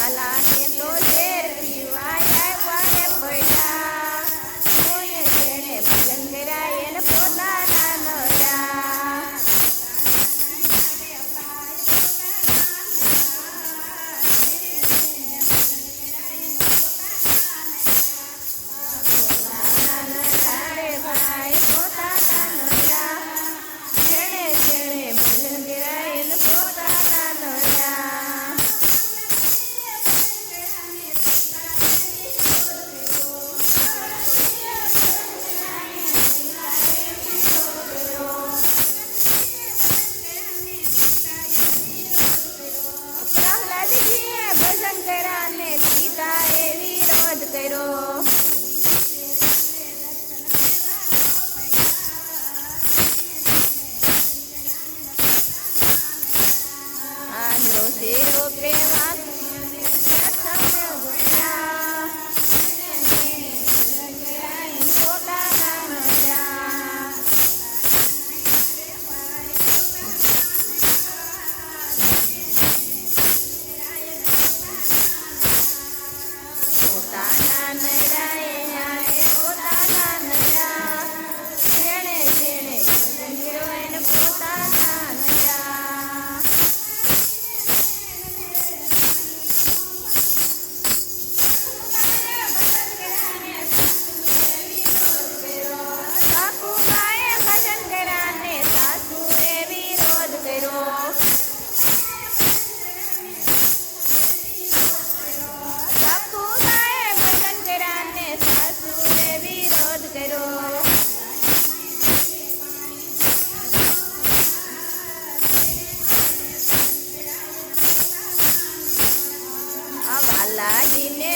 લાલાને તો ઝેર પીવાય આવ્યા રે ભૈડા. કોને જેણે ભજન કર્યા એને પોતાના નડા. પોતાના નડા રે ભાઈ પોતાના નડા. જેણે જેણે ભજન કર્યા એને પોતાના નડા. પ્રહલાદજીએ ભજન કર્યા ને સીતાએ વિરોધ કર્યો. આંધ્રો શેરો પ્રેમા પોતાના નડા. પોતાના નડા એ પોતાના નડા. જેણે જેણે ભજન કર્યો એને પોતાના નડા. સાસુબાએ ભજન કર્યા ને સાસુએ વિરોધ કર્યો. સાસુબાએ ભજન કર્યા ને સાસુએ વિરોધ કર્યો. આ વાલાડીને